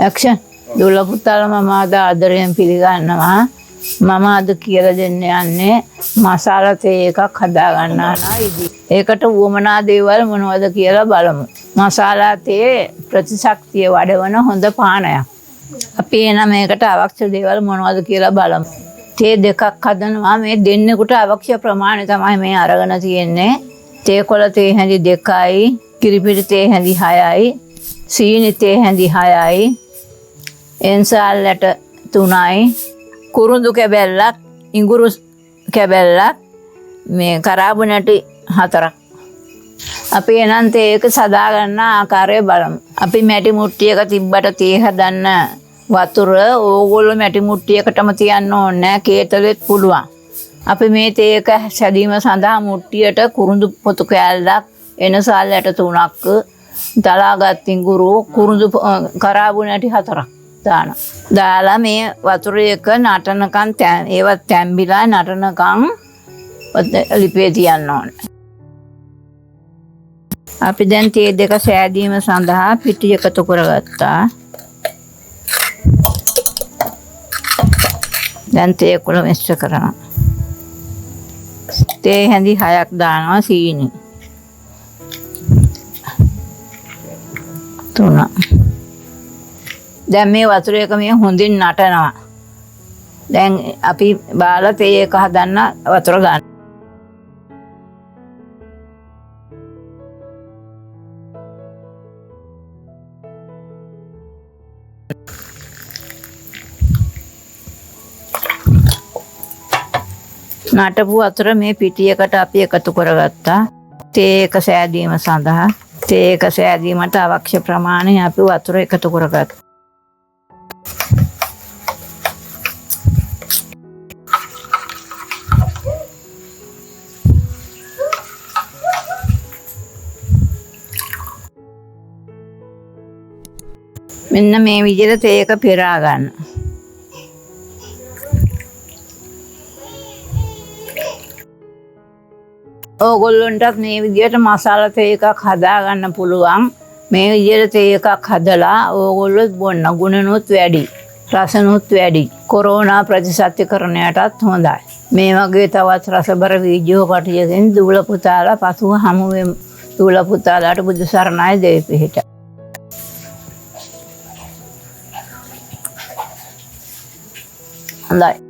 Action. දුවලා පුතාලා මම අද ආදරයෙන් පිළිගන්නවා. මම අද කියලා දෙන්න යන්නේ මසාලා තේ එකක් හදා ගන්නවා ඉදි. ඒකට වුවමනා දේවල් මොනවද කියලා බලමු. මසාලා තේ ප්‍රතිශක්තිය වඩවන හොඳ පානයක්. අපි එන මේකට අවශ්‍ය දේවල් මොනවද කියලා බලමු. තේ දෙකක් හදනවා. මේ දෙන්නෙකුට අවශ්‍ය ප්‍රමාණය තමයි මේ අරගෙන තියෙන්නේ. තේ කොළ තේ හැඳි 2යි, කිරිපිටි තේ හැඳි 6යි, සීනි තේ හැඳි 6යි, එන්සාල්ලට 3යි, කුරුඳු කැබැල්ලක්, ඉඟුරු කැබැල්ලක්, මේ කරාබු නැටි 4ක්. අපි එනන් තේ එක සදා ගන්න ආකාරය බලමු. අපි මැටි මුට්ටියක තිබ්බට තේ හදන්න වතුර ඕගොල්ලෝ මැටි මුට්ටියකටම තියන්න ඕනේ නැහැ. කේතලෙත් පුළුවන්. අපි මේ තේ එක සැදීම සඳහා මුට්ටියට කුරුඳු පොතු කෑල්ලක්, එනසාල්ලට 3ක්, දලාගත් ඉඟුරු, කුරුඳු කරාබු නැටි 4ක් දාලා මේ වතුර එක නටනකන් ඒවත් තැම්බිලා නටනකන් ලිපේ තියන්න ඕනේ. අපි දැන් තේ දෙක සෑදීම සඳහා පිටි එකතු කරගත්තා. දැන් තේ කුල මිශ්‍ර කරනවා. තේ හැඳි 6ක් දානවා, සීනි 3. දැන් මේ වතුර එක මේ හොඳින් නටනවා. දැන් අපි බාලා තේ එක හදන්න වතුර ගන්න. නටපු වතුර මේ පිටියකට අපි එකතු කරගත්තා. තේ එක සෑදීම සඳහා තේ එක සෑදීමට අවශ්‍ය ප්‍රමාණය අපි වතුර එකතු කරගත්තා. මෙන්න මේ විදිහට තේ එක පෙරා ගන්න. ඕගොල්ලන්ටත් මේ විදිහට මසාලා තේ එකක් හදා ගන්න පුළුවන්. මේ විදිහට තේ එකක් හදලා ඕගොල්ලෝ බොන්න ගුණනුත් වැඩි, රසනුත් වැඩි. කොරෝනා ප්‍රතිසත්‍යකරණයටත් හොඳයි. මේ වගේ තවත් රසබර වීඩියෝ කටයකින් දුවලා පුතාලා පසුව හමු වෙමු. දුවලා පුතාලාට බුදු සරණයි දෙවි පිහිට. හොඳයි.